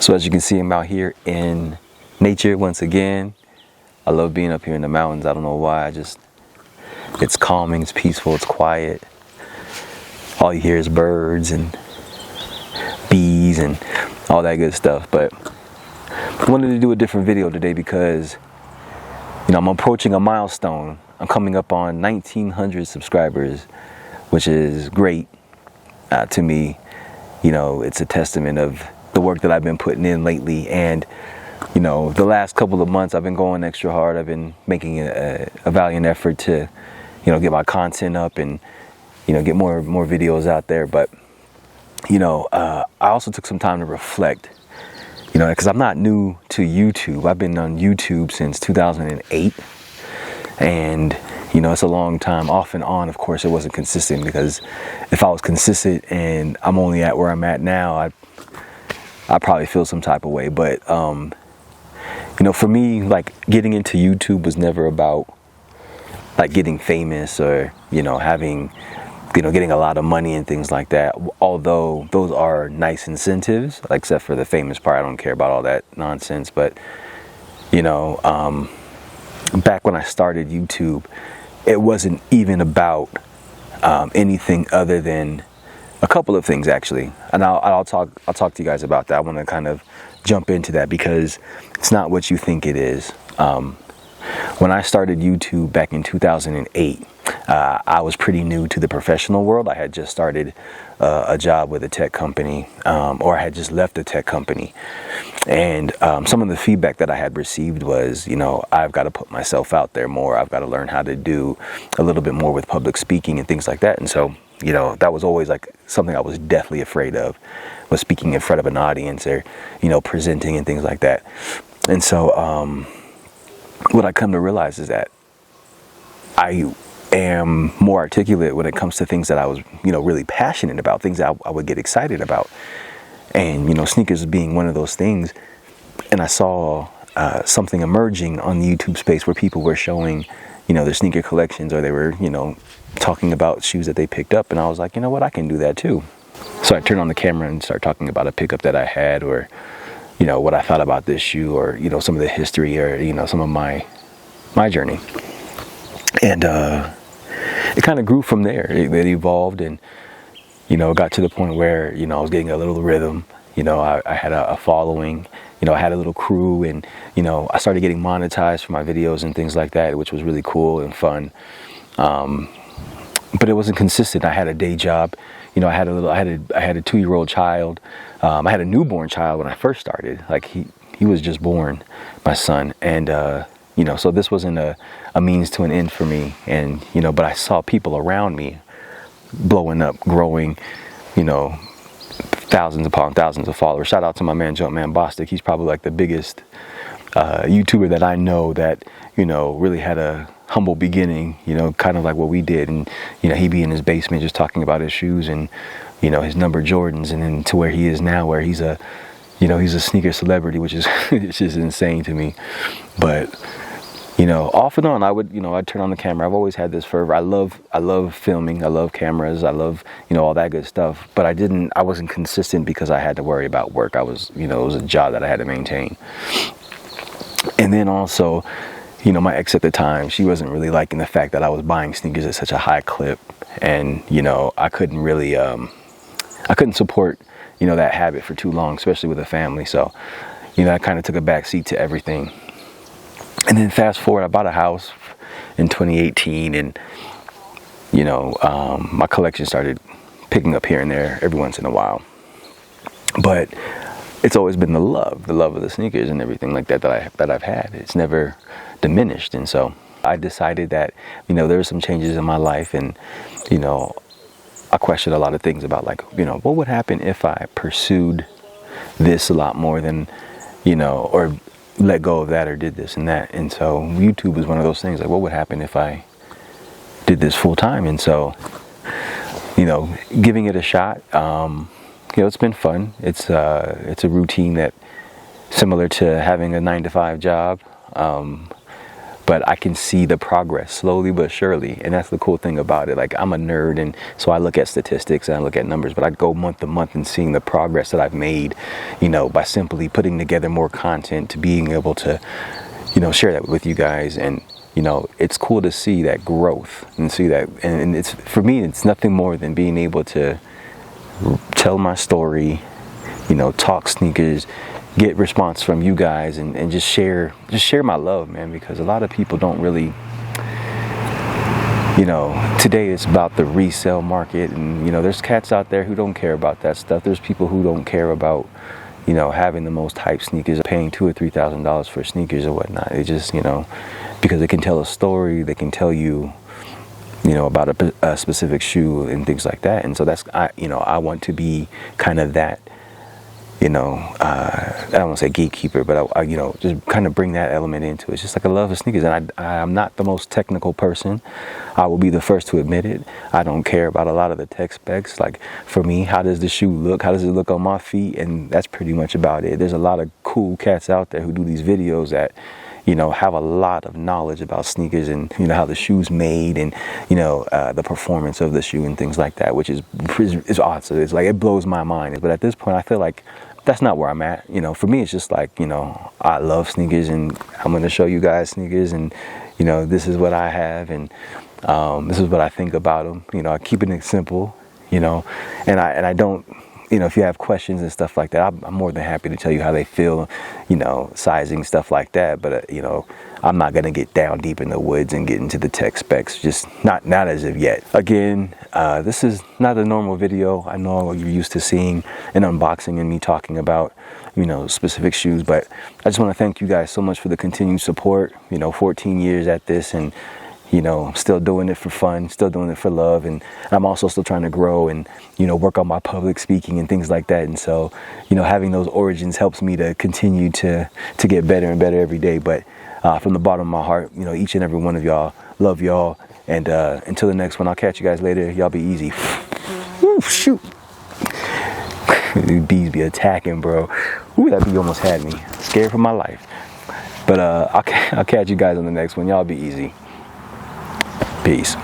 So as you can see, I'm out here in nature once again. I love being up here in the mountains. I don't know why. It's calming, it's peaceful, it's quiet. All you hear is birds and bees and all that good stuff. But I wanted to do a different video today because, I'm approaching a milestone. I'm coming up on 1,900 subscribers, which is great to me. It's a testament of the work that I've been putting in lately. And, the last couple of months I've been going extra hard. I've been making a valiant effort to, get my content up and, get more videos out there. But, I also took some time to reflect, because I'm not new to YouTube. I've been on YouTube since 2008. And, it's a long time off and on. Of course, it wasn't consistent, because if I was consistent and I'm only at where I'm at now, I probably feel some type of way. But, for me, like, getting into YouTube was never about like getting famous or, having, getting a lot of money and things like that. Although those are nice incentives, like, except for the famous part. I don't care about all that nonsense. But, back when I started YouTube, it wasn't even about anything other than a couple of things, actually. And I'll talk to you guys about that. I want to kind of jump into that because it's not what you think it is. When I started YouTube back in 2008, I was pretty new to the professional world. I had just started a job with a tech company, or I had just left a tech company. And some of the feedback that I had received was, I've got to put myself out there more. I've got to learn how to do a little bit more with public speaking and things like that. And so, that was always like something I was deathly afraid of, was speaking in front of an audience or, presenting and things like that. And so what I come to realize is that I am more articulate when it comes to things that I was, really passionate about, things that I would get excited about. And, sneakers being one of those things. And I saw something emerging on the YouTube space where people were showing, their sneaker collections, or they were, talking about shoes that they picked up. And I was like, what, I can do that too. So I turned on the camera and started talking about a pickup that I had, or, what I thought about this shoe, or, some of the history, or, some of my journey. And it kind of grew from there. It evolved, and, it got to the point where, I was getting a little rhythm. I had a following, I had a little crew, and, I started getting monetized for my videos and things like that, which was really cool and fun. But it wasn't consistent. I had a day job. I had a 2-year-old child. I had a newborn child when I first started. Like, he was just born, my son. And, so this wasn't a means to an end for me. And, but I saw people around me blowing up, growing, thousands upon thousands of followers. Shout out to my man, Jumpman Bostic. He's probably like the biggest YouTuber that I know that, really had a humble beginning, kind of like what we did. And, he'd be in his basement just talking about his shoes and, his number Jordans, and then to where he is now, where he's a sneaker celebrity, which is it's just insane to me. But, off and on, I'd turn on the camera. I've always had this fervor. I love filming. I love cameras. I love, all that good stuff. But I wasn't consistent because I had to worry about work. It was a job that I had to maintain. And then also, my ex at the time, she wasn't really liking the fact that I was buying sneakers at such a high clip. And, I couldn't really, I couldn't support, that habit for too long, especially with a family. So, I kind of took a back seat to everything. And then fast forward, I bought a house in 2018, and, my collection started picking up here and there every once in a while. But it's always been the love of the sneakers and everything like that I've had. It's never diminished. And so I decided that, there were some changes in my life, and, I questioned a lot of things about, like, what would happen if I pursued this a lot more than, or let go of that, or did this and that. And so YouTube was one of those things, like, what would happen if I did this full time? And so, giving it a shot, it's been fun. It's a routine that, similar to having a 9-to-5 job, but I can see the progress slowly but surely. And that's the cool thing about it. Like, I'm a nerd, and so I look at statistics and I look at numbers, but I go month to month and seeing the progress that I've made, you know, by simply putting together more content, to being able to, you know, share that with you guys. And, you know, it's cool to see that growth and see that. And it's, for me, it's nothing more than being able to tell my story, you know, talk sneakers, get response from you guys, and just share my love, man, because a lot of people don't really, you know, today it's about the resale market, and, you know, there's cats out there who don't care about that stuff. There's people who don't care about, you know, having the most hype sneakers, paying $2,000 or $3,000 for sneakers or whatnot. It just, you know, because it can tell a story, they can tell you, you know, about a specific shoe and things like that. And so that's, you know, I want to be kind of that, you know, I don't want to say gatekeeper, but I, you know, just kind of bring that element into it. It's just like a love of sneakers. And I'm not the most technical person. I will be the first to admit it. I don't care about a lot of the tech specs. Like, for me, how does the shoe look? How does it look on my feet? And that's pretty much about it. There's a lot of cool cats out there who do these videos that, you know, have a lot of knowledge about sneakers and, you know, how the shoe's made, and, you know, the performance of the shoe and things like that, which is awesome. It's like, it blows my mind. But at this point, I feel like that's not where I'm at. You know, for me, it's just like, you know, I love sneakers, and I'm going to show you guys sneakers, and, you know, this is what I have, and this is what I think about them. You know, I keep it simple, you know, and I don't, you know, if you have questions and stuff like that, I'm more than happy to tell you how they feel, you know, sizing, stuff like that. But, you know, I'm not going to get down deep in the woods and get into the tech specs, just not as of yet. Again, this is not a normal video. I know you're used to seeing an unboxing and me talking about, you know, specific shoes, but I just want to thank you guys so much for the continued support. You know, 14 years at this, and, you know, still doing it for fun, still doing it for love, and I'm also still trying to grow and, you know, work on my public speaking and things like that. And so, you know, having those origins helps me to continue to get better and better every day. But from the bottom of my heart, you know, each and every one of y'all, love y'all, and until the next one, I'll catch you guys later. Y'all be easy. Ooh, shoot. These bees be attacking, bro. Ooh, that bee almost had me. Scared for my life. But I'll catch you guys on the next one. Y'all be easy. Peace.